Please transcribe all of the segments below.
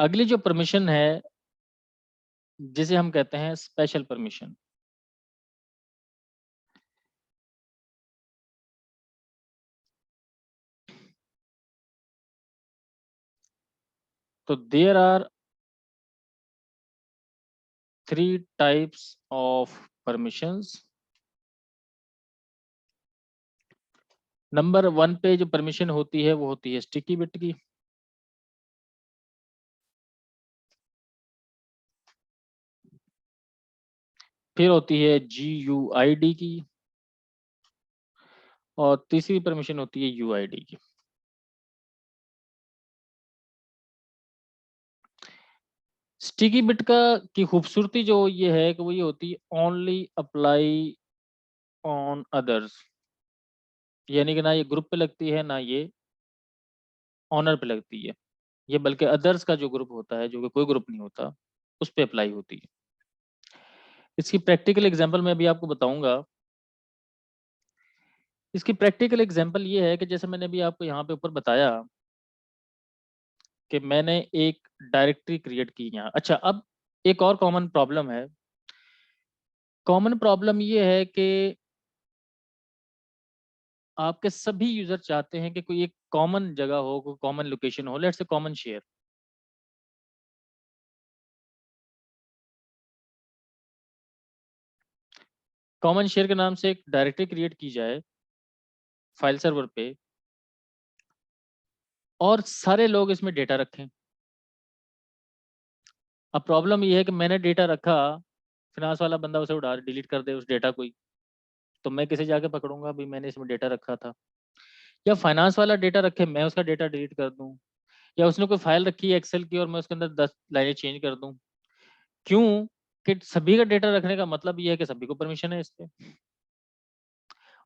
अगली जो परमिशन है जिसे हम कहते हैं स्पेशल परमिशन। तो there are 3 types of permissions. Number 1 पे जो परमिशन होती है वो होती है स्टिकी बिट की। फिर होती है GUID की, और तीसरी परमिशन होती है UID की। स्टिकी बिट का की खूबसूरती जो ये है कि वो ये होती है ओनली अप्लाई ऑन अदर्स, यानी कि ना ये ग्रुप पे लगती है ना ये ऑनर पे लगती है, ये बल्कि अदर्स का जो ग्रुप होता है, जो कि कोई ग्रुप नहीं होता, उस पे अप्लाई होती है। इसकी प्रैक्टिकल एग्जांपल मैं अभी आपको बताऊंगा। इसकी प्रैक्टिकल एग्जांपल ये है कि जैसे मैंने अभी आपको यहाँ पे ऊपर बताया कि मैंने एक डायरेक्टरी क्रिएट की यहाँ। अच्छा, अब एक और कॉमन प्रॉब्लम है। कॉमन प्रॉब्लम ये है कि आपके सभी यूजर चाहते हैं कि कोई एक कॉमन जगह हो, कोई कॉमन लोकेशन हो, let's say common share. Common share के नाम से एक डायरेक्टरी क्रिएट की जाए फाइल सर्वर पे, और सारे लोग इसमें डेटा रखें। अब प्रॉब्लम ये है कि मैंने डेटा रखा, फिनांस वाला बंदा उसे उड़ा डिलीट कर दे उस डेटा को ही, तो मैं किसे जाके पकड़ूंगा भी मैंने इसमें डेटा रखा था। या फाइनेंस वाला डेटा रखे, मैं उसका डेटा डिलीट कर दूं। या उसने कोई फाइल रखी है एक्सेल की और मैं उसके अंदर 10 लाइनें चेंज कर दूं। क्यों? कि सभी का डेटा रखने का मतलब ये है कि सभी को परमिशन है इस पे,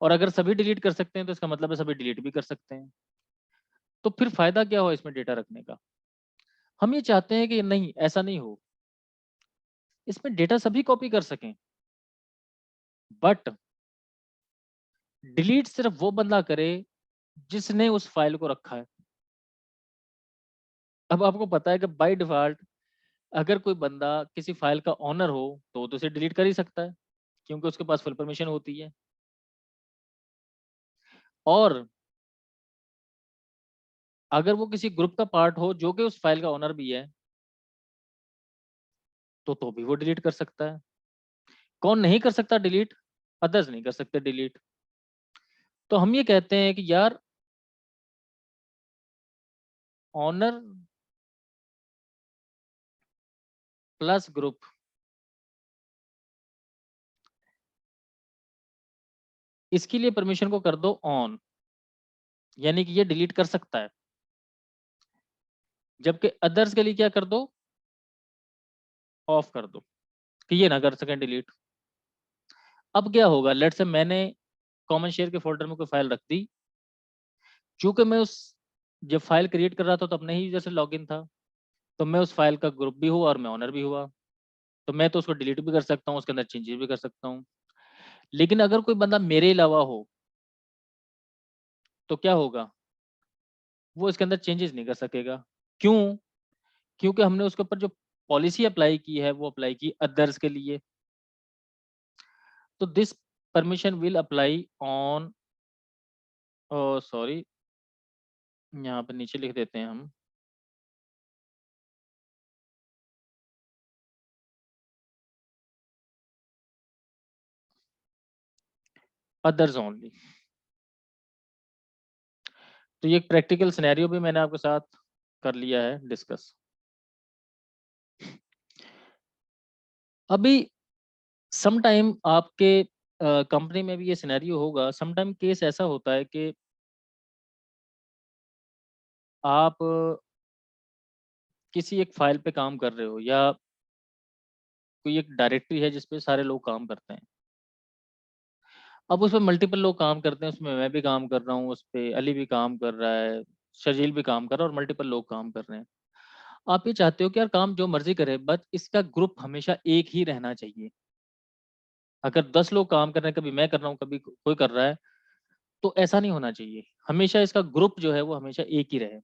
और अगर सभी डिलीट कर सकते हैं तो इसका मतलब है सभी डिलीट भी कर सकते हैं। तो फिर फायदा क्या हो इसमें डेटा रखने का? हम ये चाहते हैं कि नहीं, ऐसा नहीं हो, इसमें डेटा सभी कॉपी कर सकें, बट डिलीट सिर्फ वो बंदा करे जिसने उस फाइल को रखा है। अब आपको पता है कि बाय डिफॉल्ट अगर कोई बंदा किसी फाइल का ओनर हो तो वो तो उसे डिलीट कर ही सकता है, क्योंकि उसके पास फुल परमिशन होती है। और अगर वो किसी ग्रुप का पार्ट हो जो कि उस फाइल का ओनर भी है, तो भी वो डिलीट कर सकता है। कौन नहीं कर सकता डिलीट? अदर्स नहीं कर सकते डिलीट। तो हम ये कहते हैं कि यार, ओनर प्लस ग्रुप, इसके लिए परमिशन को कर दो ऑन, यानी कि ये डिलीट कर सकता है। जबकि अदर्स के लिए क्या कर दो? ऑफ कर दो, कि ये ना कर सकें डिलीट। अब क्या होगा, लेट से मैंने कॉमन शेयर के फोल्डर में कोई फाइल रख दी, चूंकि मैं उस जब फाइल क्रिएट कर रहा था तो अपने ही यूजर से लॉगिन था, तो मैं उस फाइल का ग्रुप भी हुआ और मैं ओनर भी हुआ, तो मैं तो उसको डिलीट भी कर सकता हूँ, उसके अंदर चेंजेस भी कर सकता हूँ। लेकिन अगर कोई बंदा मेरे अलावा हो तो क्या होगा? वो इसके अंदर चेंजेस नहीं कर सकेगा। क्यों? क्योंकि हमने उसके ऊपर जो पॉलिसी अप्लाई की है वो अप्लाई की अदर्स के लिए। तो this permission will apply on, sorry, यहाँ पर नीचे लिख देते हैं हम, अदर्स ओनली। तो ये एक प्रैक्टिकल सिनेरियो भी मैंने आपके साथ कर लिया है डिस्कस। अभी सम टाइम आपके कंपनी में भी ये सिनेरियो होगा। सम टाइम केस ऐसा होता है कि आप किसी एक फाइल पे काम कर रहे हो, या कोई एक डायरेक्टरी है जिसपे सारे लोग काम करते हैं। अब उसमें मल्टीपल लोग काम करते हैं, उसमें मैं भी काम कर रहा हूँ, उस पे अली भी काम कर रहा है, शर्जील भी काम कर रहा है, और मल्टीपल लोग काम कर रहे हैं। आप ये चाहते हो कि यार काम जो मर्जी करे, बट इसका ग्रुप हमेशा एक ही रहना चाहिए। अगर 10 लोग काम कर रहे हैं, कभी मैं कर रहा हूँ, कभी कोई कर रहा है, तो ऐसा नहीं होना चाहिए। हमेशा इसका ग्रुप जो है वो हमेशा एक ही रहे।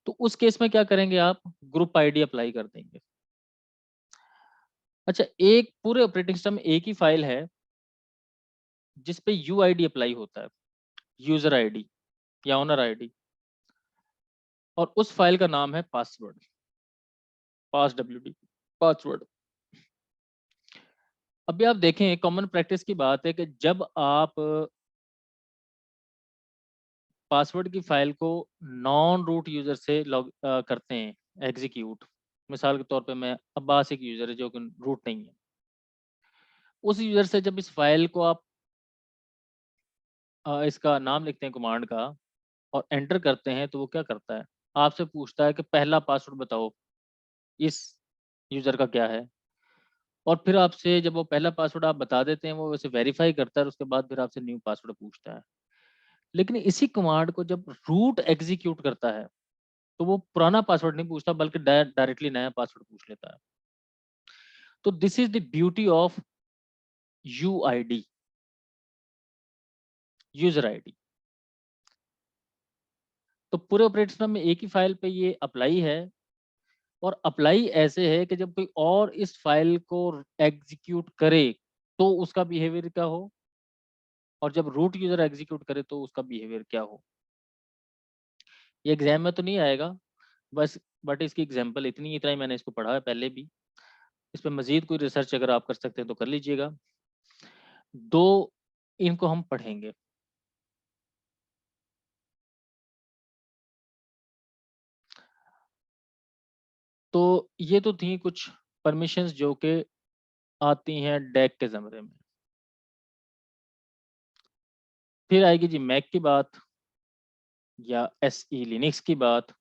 तो उस केस में क्या करेंगे आप, ग्रुप आईडी अप्लाई कर देंगे। अच्छा, एक पूरे ऑपरेटिंग सिस्टम में एक ही फाइल है जिसपे यूआईडी अप्लाई होता है, यूजर आईडी या ओनर आईडी, और उस फाइल का नाम है पासवर्ड, पास डब्ल्यूडी, पासवर्ड। अभी आप देखें, कॉमन प्रैक्टिस की बात है कि जब आप पासवर्ड की फाइल को नॉन रूट यूजर से लॉग करते हैं एग्जीक्यूट, मिसाल के तौर पे मैं अब्बास एक यूजर है जो कि रूट नहीं है, उस यूजर से जब इस फाइल को आप इसका नाम लिखते हैं कमांड का और एंटर करते हैं, तो वो क्या करता है, आपसे पूछता है कि पहला पासवर्ड बताओ इस यूजर का क्या है, और फिर आपसे जब वो पहला पासवर्ड आप बता देते हैं, वो वैसे वेरीफाई करता है और उसके बाद फिर आपसे न्यू पासवर्ड पूछता है। लेकिन इसी कमांड को जब रूट एग्जीक्यूट करता है, तो वो पुराना पासवर्ड नहीं पूछता बल्कि डायरेक्टली नया पासवर्ड पूछ लेता है। तो this is the beauty of UID, user ID. तो पूरे ऑपरेटिंग सिस्टम में एक ही फाइल पे ये अप्लाई है, और अप्लाई ऐसे है कि जब कोई और इस फाइल को एग्जीक्यूट करे तो उसका बिहेवियर क्या हो, और जब रूट यूजर एग्जीक्यूट करे तो उसका बिहेवियर क्या हो। ये एग्जाम में तो नहीं आएगा बस, बट इसकी एग्जाम्पल इतना ही मैंने इसको पढ़ा है पहले भी। इस पर मजीद कोई रिसर्च अगर आप कर सकते हैं तो कर लीजिएगा। दो इनको हम पढ़ेंगे। तो ये तो थी कुछ परमिशंस जो कि आती हैं डैक के ज़मरे में। फिर आएगी जी मैक की बात या एसई लिनक्स की बात।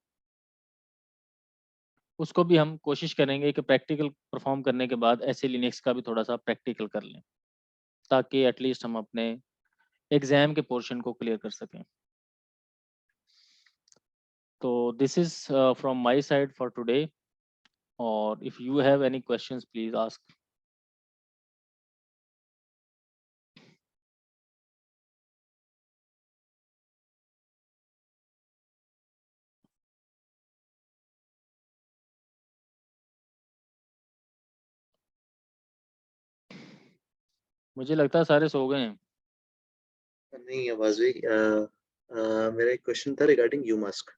उसको भी हम कोशिश करेंगे कि प्रैक्टिकल परफॉर्म करने के बाद एसई लिनक्स का भी थोड़ा सा प्रैक्टिकल कर लें, ताकि एटलीस्ट हम अपने एग्जाम के पोर्शन को क्लियर कर सकें। तो this is from my side for today, और if you have any questions please ask. मुझे लगता है सारे सो गए हैं। नहीं आवाज भी मेरा एक क्वेश्चन था रिगार्डिंग यूमास्क।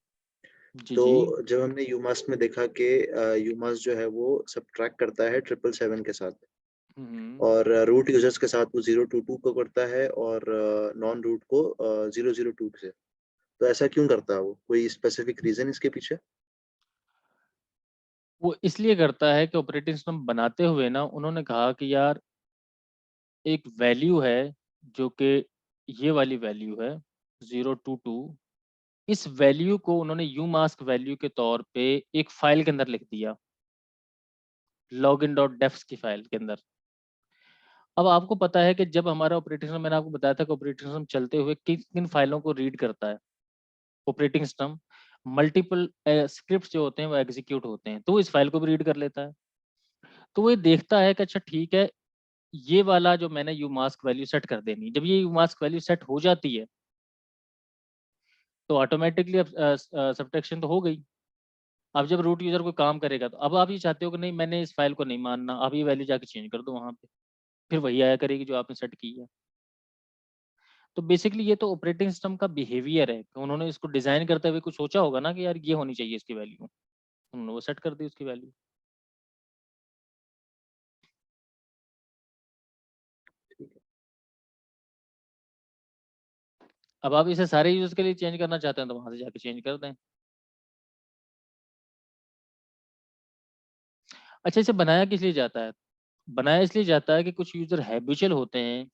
जी तो जी। जब हमने यूमास्क में देखा कि यूमास्क जो है वो सब्ट्रैक्ट करता है 777 के साथ, हम्म। और रूट यूजर्स के साथ वो 022 को करता है, और नॉन रूट को 002 से। तो ऐसा क्यों करता है वो? कोई स्पेसिफिक रीजन इसके पीछे? वो इसलिए करता है कि ऑपरेटिंग सिस्टम बनाते हुए ना उन्होंने कहा कि यार एक वैल्यू है जो कि ये वाली वैल्यू है 022, इस वैल्यू को उन्होंने यू मास्क वैल्यू के तौर पे एक फाइल के अंदर लिख दिया, login.defs की फाइल के अंदर। अब आपको पता है कि जब हमारा ऑपरेटिंग सिस्टम, मैंने आपको बताया था कि ऑपरेटिंग सिस्टम चलते हुए किन किन फाइलों को रीड करता है। ऑपरेटिंग सिस्टम मल्टीपल स्क्रिप्ट जो होते हैं वो एग्जीक्यूट होते हैं, तो वो इस फाइल को भी रीड कर लेता है। तो वो ये देखता है कि अच्छा ठीक है, ये वाला जो मैंने यू मास्क वैल्यू सेट कर देनी, जब ये यू मास्क वैल्यू सेट हो जाती है तो ऑटोमेटिकली अब सब्ट्रैक्शन तो हो गई। अब जब रूट यूजर कोई काम करेगा तो अब आप ये चाहते हो कि नहीं मैंने इस फाइल को नहीं मानना, आप ये वैल्यू जाके चेंज कर दो वहां पे, फिर वही आया करेगी जो आपने सेट की है। तो बेसिकली ये तो ऑपरेटिंग सिस्टम का बिहेवियर है, उन्होंने इसको डिजाइन करते हुए कुछ सोचा होगा ना कि यार ये होनी चाहिए इसकी वैल्यू, उन्होंने वो सेट कर दी उसकी वैल्यू। अब आप इसे सारे यूजर्स के लिए चेंज करना चाहते हैं तो वहां से जाके चेंज कर दें। अच्छा, इसे बनाया किस लिए जाता है? बनाया इसलिए जाता है कि कुछ यूजर हैबिचुअल होते हैं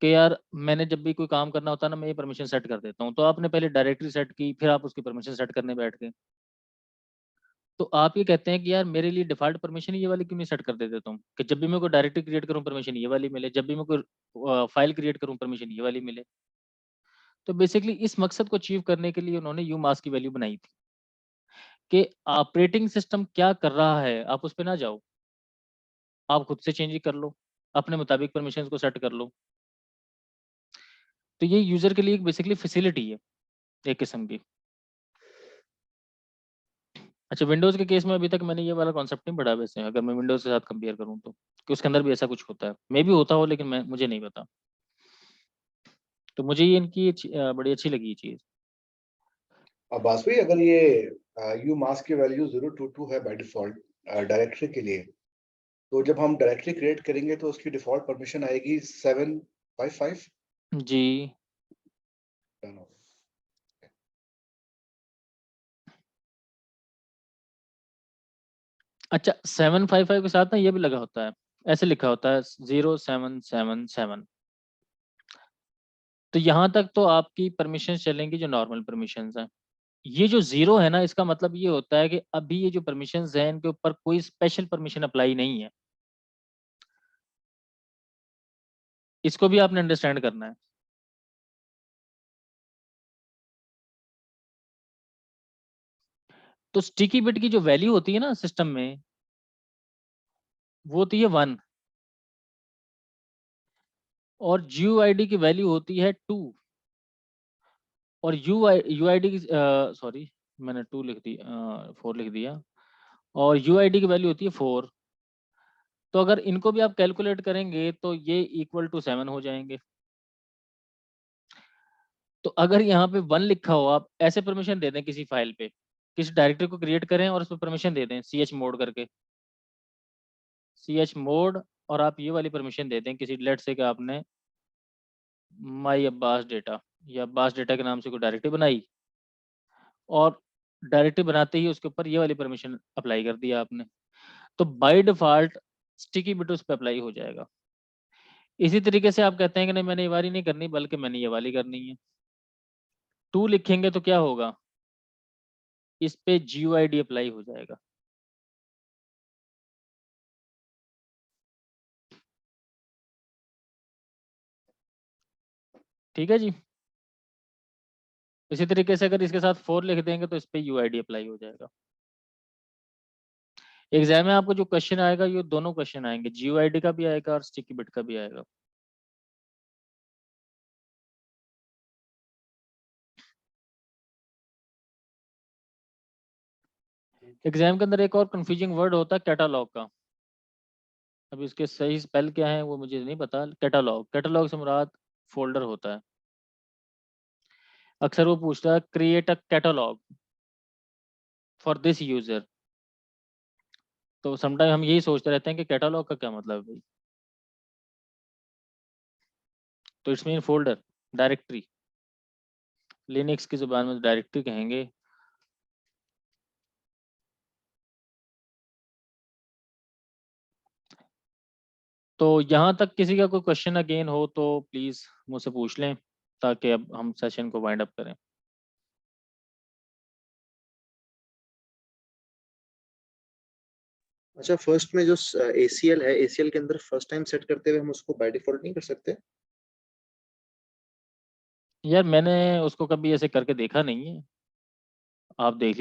कि यार मैंने जब भी कोई काम करना होता है ना, मैं ये परमिशन सेट कर देता हूँ, तो आपने पहले डायरेक्टरी सेट की, फिर आप उसकी परमिशन सेट करने बैठ गए। तो आप ये कहते हैं कि यार मेरे लिए डिफॉल्ट परमिशन ये वाली क्यों नहीं सेट कर देते तुम, कि जब भी मैं कोई डायरेक्टरी क्रिएट करूँ परमिशन ये वाली मिले, जब भी मैं कोई फाइल क्रिएट करूँ परमिशन ये वाली मिले। तो बेसिकली इस मकसद को अचीव करने के लिए उन्होंने यू मास्क की वैल्यू बनाई थी कि ऑपरेटिंग सिस्टम क्या कर रहा है आप उस पर ना जाओ, आप खुद से चेंज कर लो, अपने मुताबिक परमिशन को सेट कर लो। तो ये यूजर के लिए बेसिकली फैसिलिटी है एक किस्म की। अच्छा, विंडोज़ के केस में अभी तक मैंने ये वाला कॉन्सेप्ट नहीं पढ़ा वैसे, अगर मैं विंडोज़ के साथ कंपेयर करूँ तो, कि उसके अंदर भी ऐसा कुछ होता है। मेबी होता हो लेकिन मुझे नहीं पता। तो मुझे ये इनकी बड़ी अच्छी लगी ये चीज़। अब वासवी अगर ये यू मास्क की वैल्यू 022 है बाय डिफॉल्ट डायरेक्टरी के लिए, तो जब हम डायरेक्टरी क्रिएट करेंगे तो उसकी डिफॉल्ट परमिशन आएगी 755। जी। अच्छा, 755 के साथ ना ये भी लगा होता है, ऐसे लिखा होता है 0777। तो यहाँ तक तो आपकी परमिशंस चलेंगी जो नॉर्मल परमिशंस हैं। ये जो 0 है ना, इसका मतलब ये होता है कि अभी ये जो परमिशंस हैं इनके ऊपर कोई स्पेशल परमिशन अप्लाई नहीं है। इसको भी आपने अंडरस्टैंड करना है। तो स्टिकी बिट की जो वैल्यू होती है ना सिस्टम में, वो होती है 1 और GUID की वैल्यू होती है 2 और UID की सॉरी, मैंने 2 लिख दी, 4 लिख दिया, और UID की वैल्यू होती है 4। तो अगर इनको भी आप कैलकुलेट करेंगे तो ये इक्वल टू 7 हो जाएंगे। तो अगर यहाँ पे 1 लिखा हो, आप ऐसे परमिशन दे दें किसी फाइल पे, किसी डायरेक्टरी को क्रिएट करें और उसमें परमिशन दे दें chmod करके, chmod, और आप ये वाली परमिशन दे दें किसी, लेट से कि आपने माई अब्बास डेटा या अब्बास डेटा के नाम से कोई डायरेक्टरी बनाई, और डायरेक्टरी बनाते ही उसके ऊपर ये वाली परमिशन अप्लाई कर दिया आपने, तो बाय डिफॉल्ट स्टिकी बिट उस पर अप्लाई हो जाएगा। इसी तरीके से आप कहते हैं कि नहीं, मैंने ये वाली नहीं करनी बल्कि मैंने ये वाली करनी है, 2 लिखेंगे तो क्या होगा, इस पे GUID अप्लाई हो जाएगा। ठीक है जी। इसी तरीके से अगर इसके साथ 4 लिख देंगे तो इस पे UID अप्लाई हो जाएगा। एग्जाम में आपको जो क्वेश्चन आएगा, ये दोनों क्वेश्चन आएंगे, GUID का भी आएगा और स्टिकी बिट का भी आएगा। एग्जाम के अंदर एक और कंफ्यूजिंग वर्ड होता है कैटालॉग का। अब इसके सही स्पेल क्या है वो मुझे नहीं पता। कैटालॉग, कैटालॉग से मुराद फोल्डर होता है। अक्सर वो पूछता है create a catalogue for this user, तो समटाइम हम यही सोचते रहते हैं कि कैटालॉग का क्या मतलब है भाई। तो it's mean folder, directory. Linux की जुबान में डायरेक्टरी कहेंगे। तो यहाँ तक किसी का कोई क्वेश्चन अगेन हो तो प्लीज मुझसे पूछ लें, ताकि अब हम सेशन को वाइंड अप करें। अच्छा, फर्स्ट में जो ACL है, ACL के अंदर फर्स्ट टाइम सेट करते हुए हम उसको बाय डिफॉल्ट नहीं कर सकते? यार मैंने उसको कभी ऐसे करके देखा नहीं है, आप देख लीजिए।